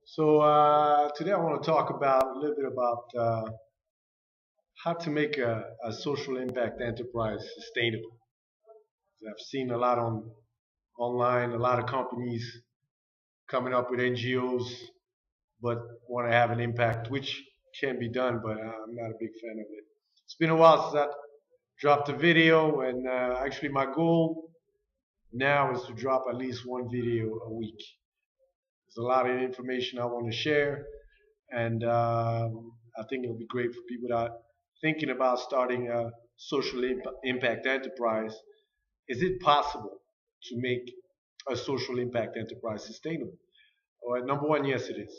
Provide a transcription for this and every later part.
Today I want to talk about a little bit about how to make a social impact enterprise sustainable. I've seen a lot online, a lot of companies coming up with NGOs, but want to have an impact, which can be done, but I'm not a big fan of it. It's been a while since I dropped a video, and actually my goal now is to drop at least one video a week. There's a lot of information I want to share, and I think it'll be great for people that are thinking about starting a social impact enterprise. Is it possible to make a social impact enterprise sustainable? Well, number one, yes, it is.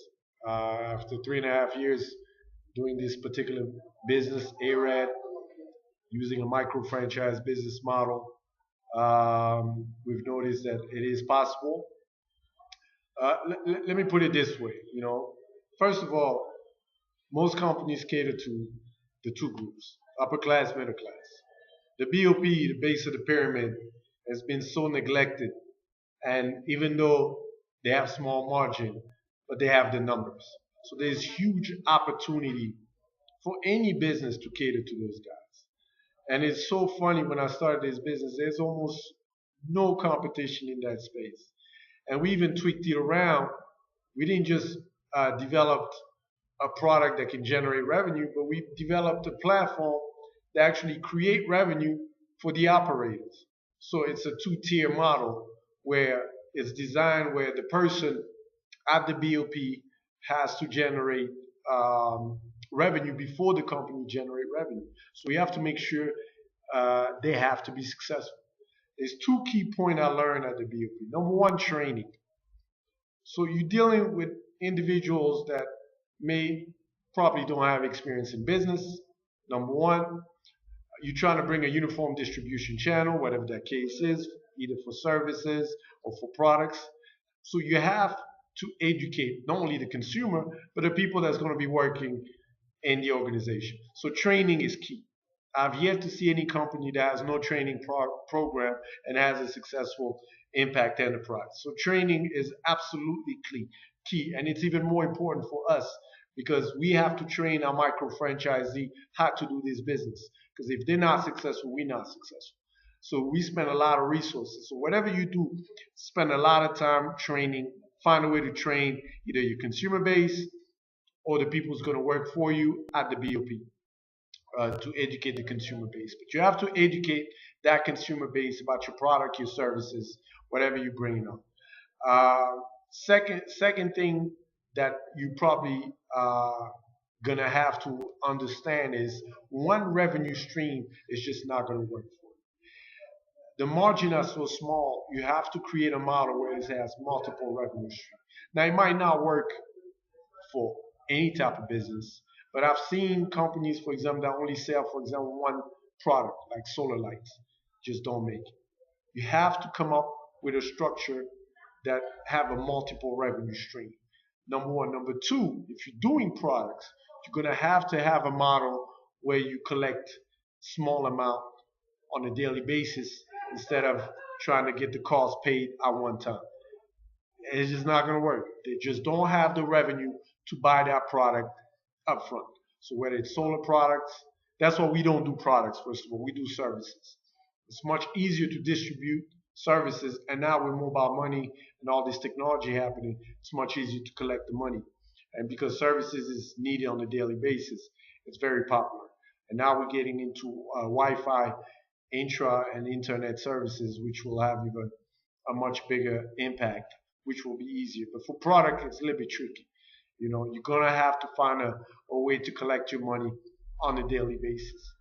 After 3.5 years doing this particular business, ARAD, using a micro franchise business model, we've noticed that it is possible. Let me put it this way. First of all, most companies cater to the two groups, upper class, middle class. The BOP, the base of the pyramid, has been so neglected, and even though they have small margin, but they have the numbers. So there's huge opportunity for any business to cater to those guys. And it's so funny, when I started this business, there's almost no competition in that space. And we even tweaked it around. We didn't just develop a product that can generate revenue, but we developed a platform that actually create revenue for the operators. So it's a two-tier model where it's designed where the person at the BOP has to generate revenue before the company generate revenue. So we have to make sure they have to be successful. There's two key points I learned at the BOP. Number one, training. So you're dealing with individuals that may probably don't have experience in business. Number one, you're trying to bring a uniform distribution channel, whatever that case is, either for services or for products. So you have to educate not only the consumer, but the people that's going to be working in the organization. So training is key. I've yet to see any company that has no training program and has a successful impact enterprise. So training is absolutely key, and it's even more important for us because we have to train our micro franchisee how to do this business. Because if they're not successful, we're not successful. So we spend a lot of resources. So whatever you do, spend a lot of time training. Find a way to train either your consumer base or the people who's going to work for you at the BOP. To educate the consumer base. But you have to educate that consumer base about your product, your services, whatever you're bringing up. Second thing that you probably gonna have to understand is one revenue stream is just not gonna work for you. The margin are so small, you have to create a model where it has multiple revenue streams. Now it might not work for any type of business, but I've seen companies, for example, that only sell, for example, one product, like solar lights, just don't make it. You have to come up with a structure that have a multiple revenue stream. Number one. Number two, if you're doing products, you're going to have a model where you collect small amount on a daily basis instead of trying to get the cost paid at one time. It's just not going to work. They just don't have the revenue to buy that product upfront. So whether it's solar products, that's why we don't do products, first of all. We do services. It's much easier to distribute services, and now with mobile money and all this technology happening, it's much easier to collect the money. And because services is needed on a daily basis, it's very popular. And now we're getting into Wi-Fi, intra and internet services, which will have even a much bigger impact, which will be easier. But for product, it's a little bit tricky. You're gonna have to find a way to collect your money on a daily basis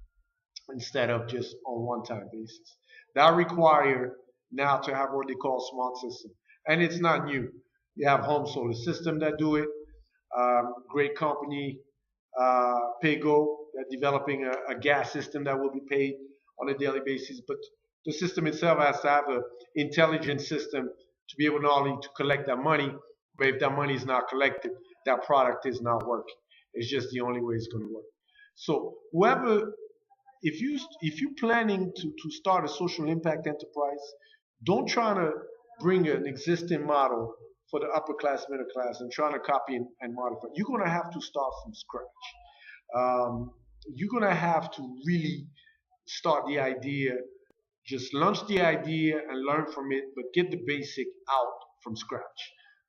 instead of just on one-time basis. That require now to have what they call smart system, and it's not new. You have Home Solar System that do it. Great company, Paygo, they're developing a gas system that will be paid on a daily basis. But the system itself has to have an intelligent system to be able not only to collect that money, but if that money is not collected, that product is not working. It's just the only way it's going to work. So if you're planning to start a social impact enterprise, don't try to bring an existing model for the upper class, middle class, and trying to copy and modify, you're gonna have to start from scratch. You're gonna have to really start the idea, just launch the idea and learn from it, but get the basic out from scratch.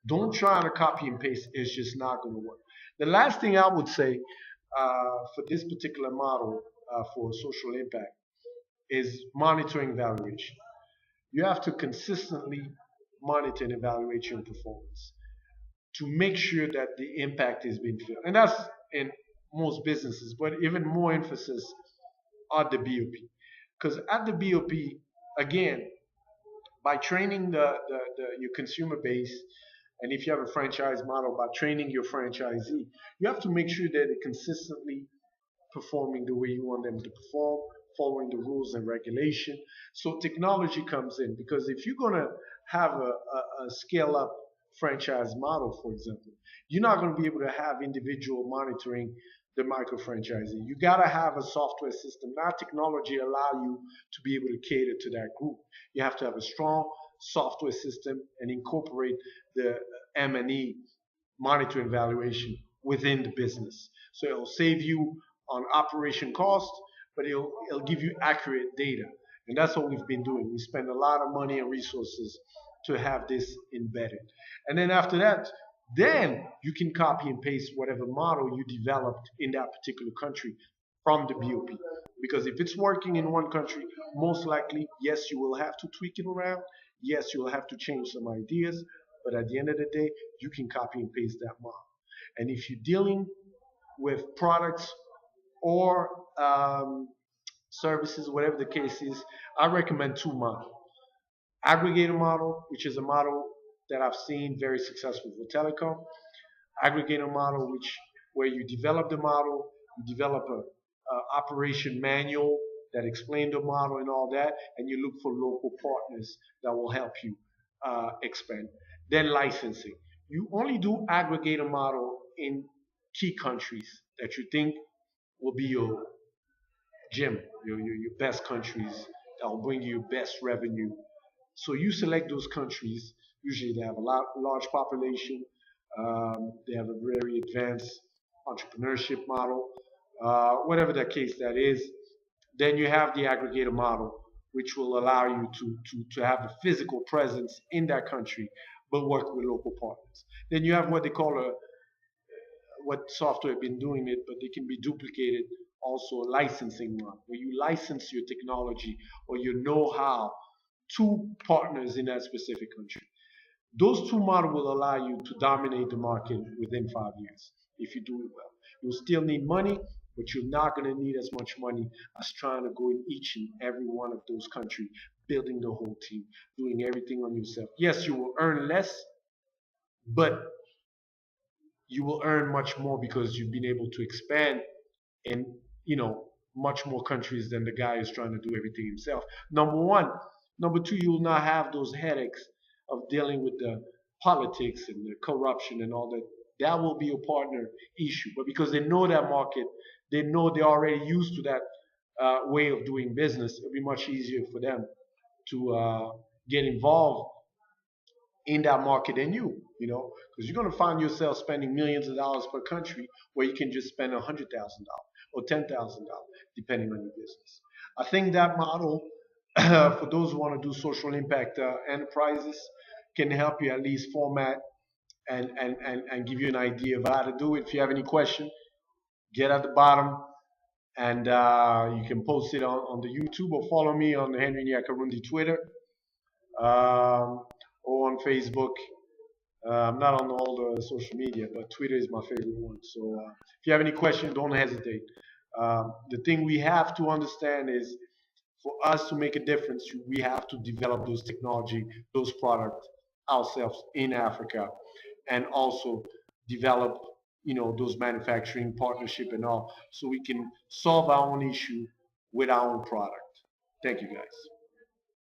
Don't try to copy and paste. It's just not going to work. The last thing I would say for this particular model for social impact is monitoring evaluation. You have to consistently monitor and evaluate your performance to make sure that the impact is being felt. And that's in most businesses, but even more emphasis on the BOP. Because at the BOP, again, by training your consumer base, and if you have a franchise model, by training your franchisee, you have to make sure that they're consistently performing the way you want them to perform, following the rules and regulation. So technology comes in, because if you're going to have a scale up franchise model, for example, you're not going to be able to have individual monitoring the micro franchisee. You got to have a software system. Now technology allow you to be able to cater to that group. You have to have a strong software system and incorporate the M&E monitoring evaluation within the business. So it'll save you on operation costs, but it'll give you accurate data. And that's what we've been doing. We spend a lot of money and resources to have this embedded. And then after that, then you can copy and paste whatever model you developed in that particular country from the BOP. Because if it's working in one country, most likely, yes, you will have to tweak it around. Yes, you will have to change some ideas. But at the end of the day, you can copy and paste that model. And if you're dealing with products or services, whatever the case is, I recommend two models. Aggregator model, which is a model that I've seen very successful for telecom. Aggregator model, where you develop the model, you develop a operation manual that explain the model and all that, and you look for local partners that will help you expand. Then licensing. You only do aggregator model in key countries that you think will be your gem, your best countries that will bring you best revenue. So you select those countries. Usually they have a large population. They have a very advanced entrepreneurship model. Whatever the case that is, then you have the aggregator model, which will allow you to have a physical presence in that country, but work with local partners. Then you have what they call what software have been doing it, but they can be duplicated, also a licensing model, where you license your technology or your know-how to partners in that specific country. Those two models will allow you to dominate the market within 5 years if you do it well. You'll still need money, but you're not going to need as much money as trying to go in each and every one of those countries, building the whole team, doing everything on yourself. Yes, you will earn less, but you will earn much more because you've been able to expand in, much more countries than the guy who's trying to do everything himself. Number one. Number two, you will not have those headaches of dealing with the politics and the corruption and all that. That will be a partner issue. But because they know that market, they know they're already used to that way of doing business, it'll be much easier for them to get involved in that market than because you're going to find yourself spending millions of dollars per country where you can just spend $100,000 or $10,000, depending on your business. I think that model, for those who want to do social impact enterprises, can help you at least format and give you an idea of how to do it. If you have any question, get at the bottom, and you can post it on the YouTube, or follow me on the Henry Nyakarundi Twitter, or on Facebook. I'm not on all the social media, but Twitter is my favorite one. So if you have any questions, don't hesitate. The thing we have to understand is, for us to make a difference, we have to develop those technology, those products ourselves in Africa, and also develop, those manufacturing partnership and all, so we can solve our own issue with our own product. Thank you, guys.